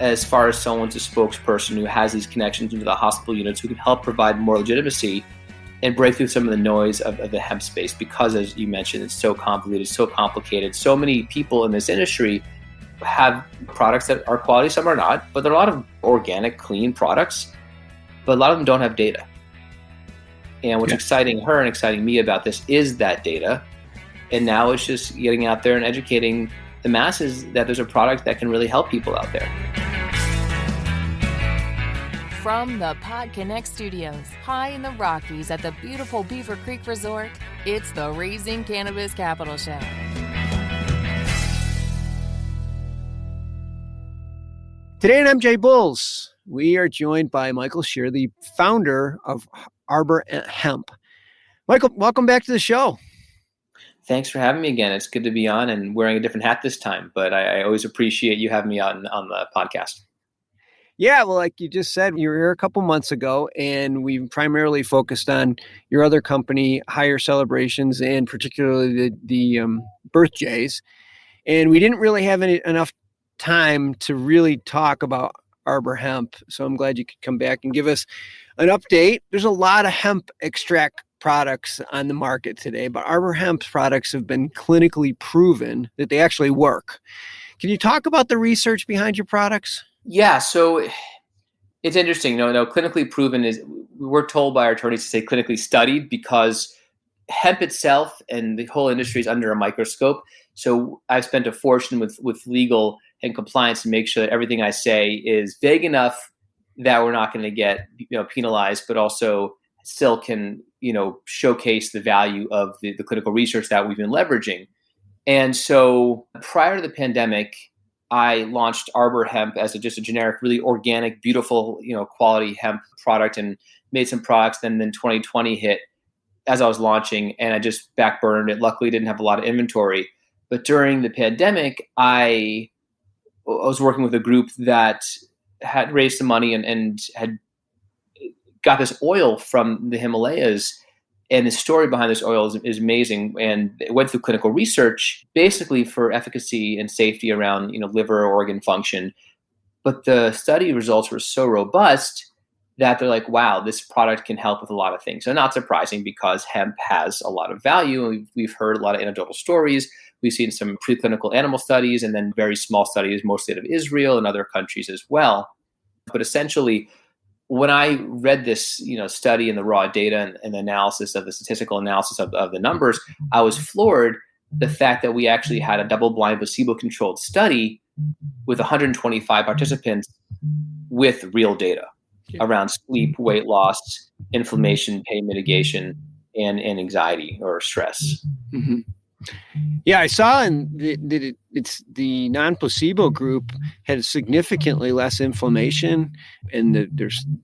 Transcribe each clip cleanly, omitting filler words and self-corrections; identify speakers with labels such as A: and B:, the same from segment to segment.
A: as far as someone's a spokesperson who has these connections into the hospital units who can help provide more legitimacy and break through some of the noise of the hemp space, because, as you mentioned, it's so convoluted, so complicated. So many people in this industry have products that are quality, some are not, but there are a lot of organic, clean products, but a lot of them don't have data. And what's exciting her and exciting me about this is that data. And now it's just getting out there and educating the masses that there's a product that can really help people out there.
B: From the PodConx studios, high in the Rockies at the beautiful Beaver Creek Resort, it's the Raising Cannabis Capital Show.
C: Today on MJ Bulls, we are joined by Mieko Scherr, the founder of Arbor Hemp. Michael, welcome back to the show.
A: Thanks for having me again. It's good to be on and wearing a different hat this time, but I always appreciate you having me on the podcast.
C: Yeah, well, like you just said, you were here a couple months ago, and we primarily focused on your other company, Higher Celebrations, and particularly the Birth Jays. And we didn't really have enough time to really talk about Arbor Hemp, so I'm glad you could come back and give us an update. There's a lot of hemp extract products on the market today, but Arbor Hemp's products have been clinically proven that they actually work. Can you talk about the research behind your products?
A: Yeah, so it's interesting. No, clinically proven is, we're told by our attorneys to say clinically studied, because hemp itself and the whole industry is under a microscope. So I've spent a fortune with legal and compliance to make sure that everything I say is vague enough that we're not going to get penalized, but also still can showcase the value of the clinical research that we've been leveraging. And so prior to the pandemic, I launched Arbor Hemp as just a generic, really organic, beautiful, quality hemp product, and made some products. Then 2020 hit as I was launching, and I just backburned it. Luckily, didn't have a lot of inventory. But during the pandemic, I was working with a group that had raised some money and had got this oil from the Himalayas. And the story behind this oil is amazing. And it went through clinical research, basically for efficacy and safety around, liver organ function. But the study results were so robust that they're like, wow, this product can help with a lot of things. So not surprising, because hemp has a lot of value. And we've heard a lot of anecdotal stories. We've seen some preclinical animal studies, and then very small studies, mostly out of Israel and other countries as well. But essentially, when I read this, study and the raw data and the analysis of the statistical analysis of the numbers, I was floored. The fact that we actually had a double-blind, placebo-controlled study with 125 participants with real data around sleep, weight loss, inflammation, pain mitigation, and anxiety or stress.
C: Mm-hmm. Yeah, I saw it's the non-placebo group had significantly less inflammation, and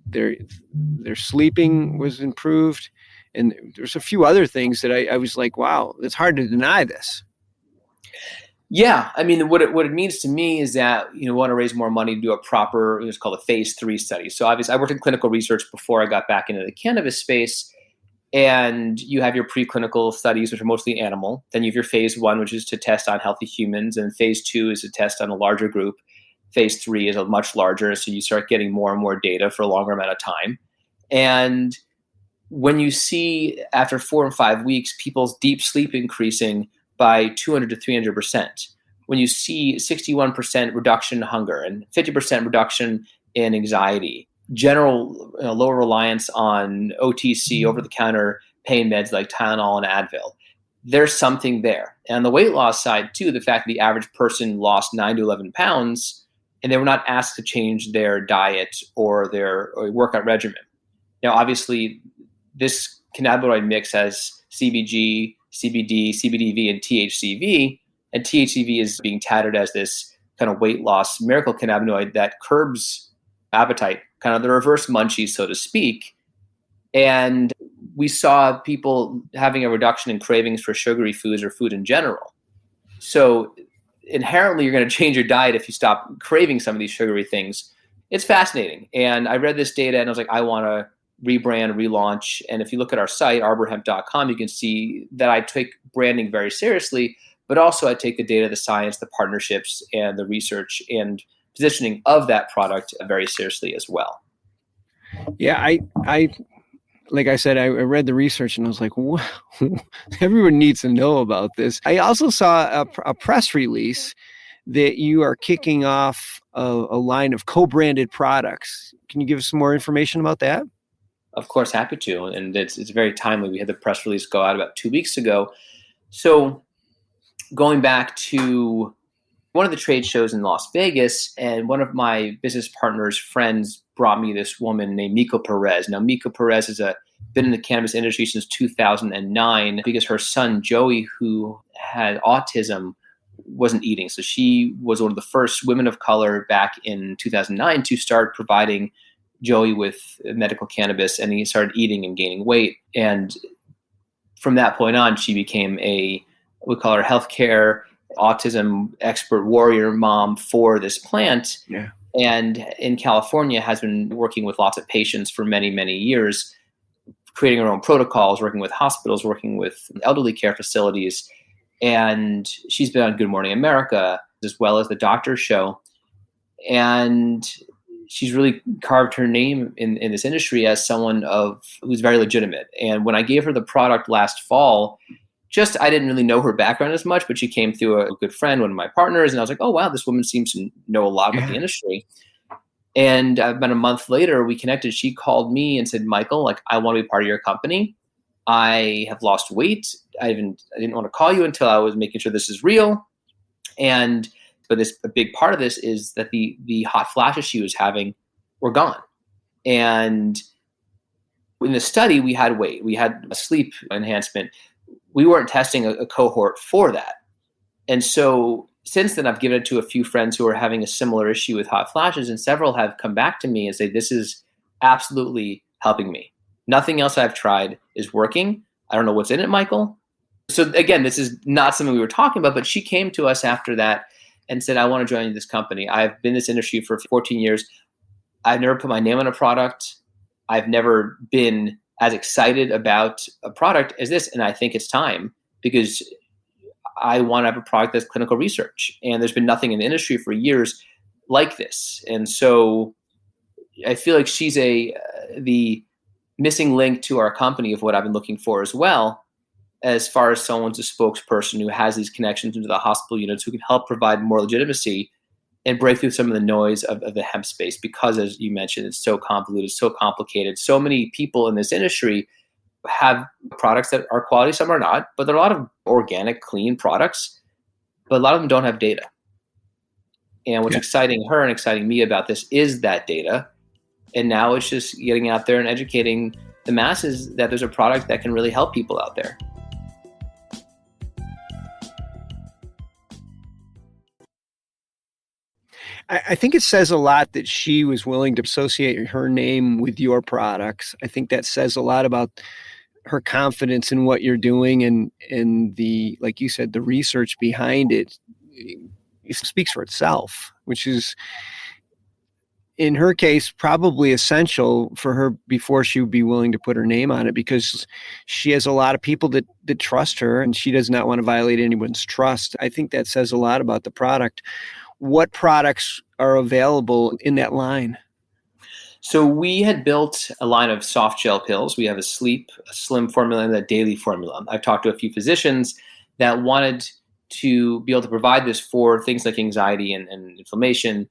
C: their sleeping was improved, and there's a few other things that I was like, wow, it's hard to deny this.
A: Yeah, I mean, what it means to me is that we want to raise more money to do a proper, it's called a phase 3 study. So obviously, I worked in clinical research before I got back into the cannabis space. And you have your preclinical studies, which are mostly animal. Then you have your phase 1, which is to test on healthy humans. And phase 2 is to test on a larger group. Phase 3 is a much larger. So you start getting more and more data for a longer amount of time. And when you see after 4 and 5 weeks, people's deep sleep increasing by 200 to 300%, when you see 61% reduction in hunger and 50% reduction in anxiety, general lower reliance on OTC, over-the-counter pain meds like Tylenol and Advil, there's something there. And on the weight loss side too, the fact that the average person lost 9 to 11 pounds and they were not asked to change their diet or their workout regimen. Now, obviously, this cannabinoid mix has CBG, CBD, CBDV, and THCV. And THCV is being touted as this kind of weight loss miracle cannabinoid that curbs appetite, kind of the reverse munchies, so to speak. And we saw people having a reduction in cravings for sugary foods or food in general. So inherently, you're going to change your diet if you stop craving some of these sugary things. It's fascinating. And I read this data and I was like, I want to rebrand, relaunch. And if you look at our site, arborhemp.com, you can see that I take branding very seriously, but also I take the data, the science, the partnerships, and the research, and positioning of that product very seriously as well.
C: Yeah, I like I said, I read the research and I was like, wow, everyone needs to know about this. I also saw a press release that you are kicking off a line of co-branded products. Can you give us some more information about that?
A: Of course, happy to. And it's very timely. We had the press release go out about 2 weeks ago. So going back to one of the trade shows in Las Vegas, and one of my business partner's friends brought me this woman named Mieko Perez. Now, Mieko Perez has been in the cannabis industry since 2009 because her son, Joey, who had autism, wasn't eating. So she was one of the first women of color back in 2009 to start providing Joey with medical cannabis, and he started eating and gaining weight. And from that point on, she became we call her healthcare autism expert warrior mom for this plant.
C: Yeah.
A: And in California has been working with lots of patients for many, many years, creating her own protocols, working with hospitals, working with elderly care facilities. And she's been on Good Morning America as well as the Doctor Show. And she's really carved her name in this industry as someone who's very legitimate. And when I gave her the product last fall, I didn't really know her background as much, but she came through a good friend, one of my partners, and I was like, oh, wow, this woman seems to know a lot about the industry. And about a month later, we connected. She called me and said, Michael, I want to be part of your company. I have lost weight. I didn't want to call you until I was making sure this is real. But a big part of this is that the hot flashes she was having were gone. And in the study, we had weight. We had a sleep enhancement. We weren't testing a cohort for that. And so since then, I've given it to a few friends who are having a similar issue with hot flashes, and several have come back to me and say, this is absolutely helping me. Nothing else I've tried is working. I don't know what's in it, Michael. So again, this is not something we were talking about, but she came to us after that and said, I want to join this company. I've been in this industry for 14 years. I've never put my name on a product. I've never been as excited about a product as this. And I think it's time, because I want to have a product that's clinical research. And there's been nothing in the industry for years like this. And so I feel like she's the missing link to our company of what I've been looking for as well, as far as someone's a spokesperson who has these connections into the hospital units, who can help provide more legitimacy and break through some of the noise of the hemp space, because, as you mentioned, it's so convoluted, so complicated. So many people in this industry have products that are quality, some are not, but there are a lot of organic, clean products, but a lot of them don't have data. And what's exciting her and exciting me about this is that data. And now it's just getting out there and educating the masses that there's a product that can really help people out there.
C: I think it says a lot that she was willing to associate her name with your products. I think that says a lot about her confidence in what you're doing, and the, like you said, the research behind it. It speaks for itself, which is, in her case, probably essential for her before she would be willing to put her name on it, because she has a lot of people that trust her, and she does not want to violate anyone's trust. I think that says a lot about the product. What products are available in that line?
A: So we had built a line of soft gel pills. We have a slim formula, and a daily formula. I've talked to a few physicians that wanted to be able to provide this for things like anxiety and inflammation.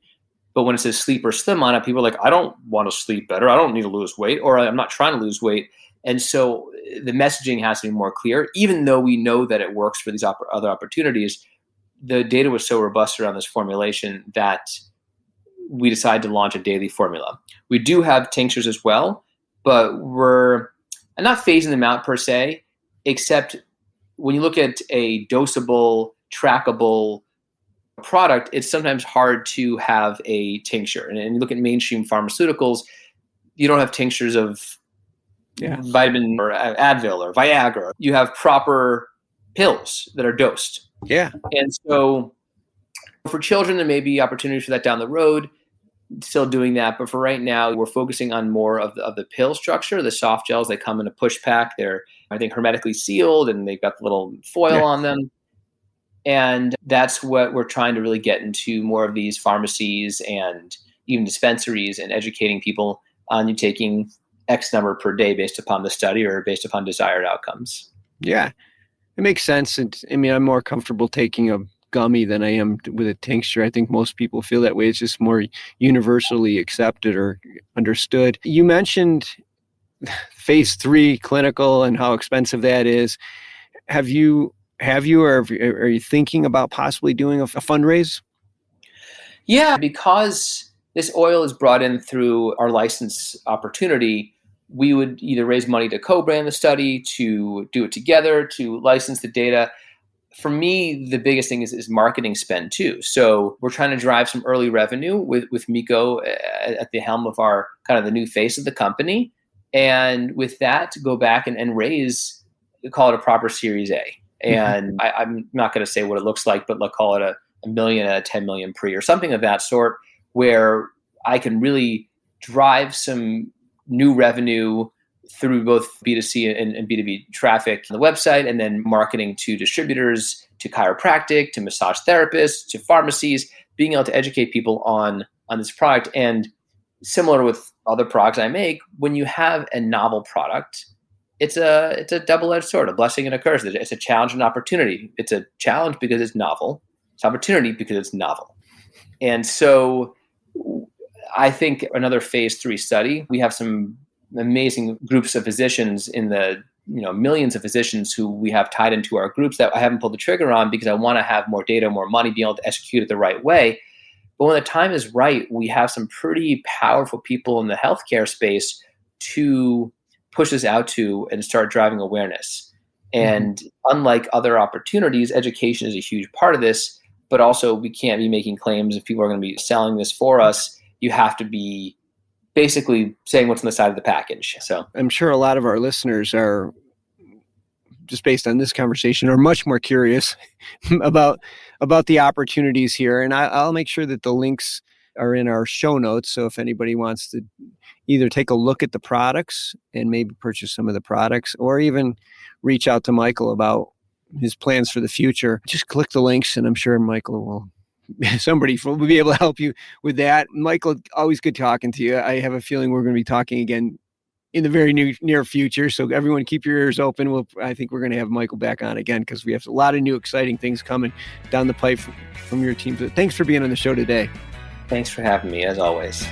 A: But when it says sleep or slim on it, people are like, I don't want to sleep better. I don't need to lose weight, or I'm not trying to lose weight. And so the messaging has to be more clear, even though we know that it works for these other opportunities. The data was so robust around this formulation that we decided to launch a daily formula. We do have tinctures as well, but we're not phasing them out per se, except when you look at a dosable, trackable product, it's sometimes hard to have a tincture. And you look at mainstream pharmaceuticals, you don't have tinctures of vitamin or Advil or Viagra. You have proper pills that are dosed.
C: Yeah.
A: And so for children, there may be opportunities for that down the road, still doing that. But for right now, we're focusing on more of the pill structure. The soft gels, they come in a push pack. They're, I think, hermetically sealed, and they've got the little foil on them. And that's what we're trying to really get into more of these pharmacies and even dispensaries and educating people on you taking X number per day based upon the study or based upon desired outcomes.
C: Yeah, it makes sense. I'm more comfortable taking a gummy than I am with a tincture. I think most people feel that way. It's just more universally accepted or understood. You mentioned phase 3 clinical and how expensive that is. Have you or are you thinking about possibly doing a fundraise?
A: Yeah, because this oil is brought in through our license opportunity, we would either raise money to co-brand the study, to do it together, to license the data. For me, the biggest thing is marketing spend too. So we're trying to drive some early revenue with Mieko at the helm of our kind of the new face of the company. And with that, to go back and raise, call it a proper Series A. And I'm not going to say what it looks like, but let's call it a $1 million, a 10 million pre or something of that sort, where I can really drive some new revenue through both B2C and B2B traffic on the website, and then marketing to distributors, to chiropractic, to massage therapists, to pharmacies, being able to educate people on this product. And similar with other products I make, when you have a novel product, it's a double-edged sword, a blessing and a curse. It's a challenge and opportunity. It's a challenge because it's novel. It's opportunity because it's novel. And so I think another phase 3 study, we have some amazing groups of physicians in the millions of physicians who we have tied into our groups that I haven't pulled the trigger on because I want to have more data, more money, be able to execute it the right way. But when the time is right, we have some pretty powerful people in the healthcare space to push this out to and start driving awareness. And unlike other opportunities, education is a huge part of this, but also we can't be making claims if people are going to be selling this for us. You have to be basically saying what's on the side of the package. So
C: I'm sure a lot of our listeners are, just based on this conversation, are much more curious about the opportunities here. And I'll make sure that the links are in our show notes. So if anybody wants to either take a look at the products and maybe purchase some of the products, or even reach out to Michael about his plans for the future, just click the links and I'm sure somebody will be able to help you with that. Michael, always good talking to you. I have a feeling we're going to be talking again in the very near future. So everyone keep your ears open. I think we're going to have Michael back on again because we have a lot of new exciting things coming down the pipe from your team. So thanks for being on the show today.
A: Thanks for having me, as always.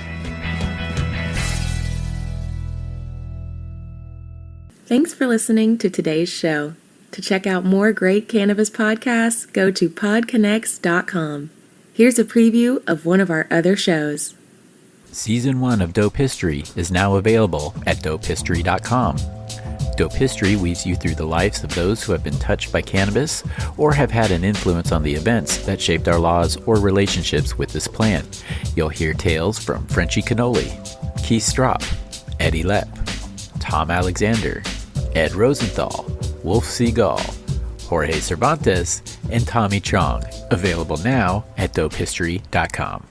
D: Thanks for listening to today's show. To check out more great cannabis podcasts, go to PodConx.com. Here's a preview of one of our other shows.
E: Season 1 of Dope History is now available at dopehistory.com. Dope History weaves you through the lives of those who have been touched by cannabis or have had an influence on the events that shaped our laws or relationships with this plant. You'll hear tales from Frenchie Cannoli, Keith Strop, Eddie Lepp, Tom Alexander, Ed Rosenthal, Wolf Seagal, Jorge Cervantes, and Tommy Chong. Available now at dopehistory.com.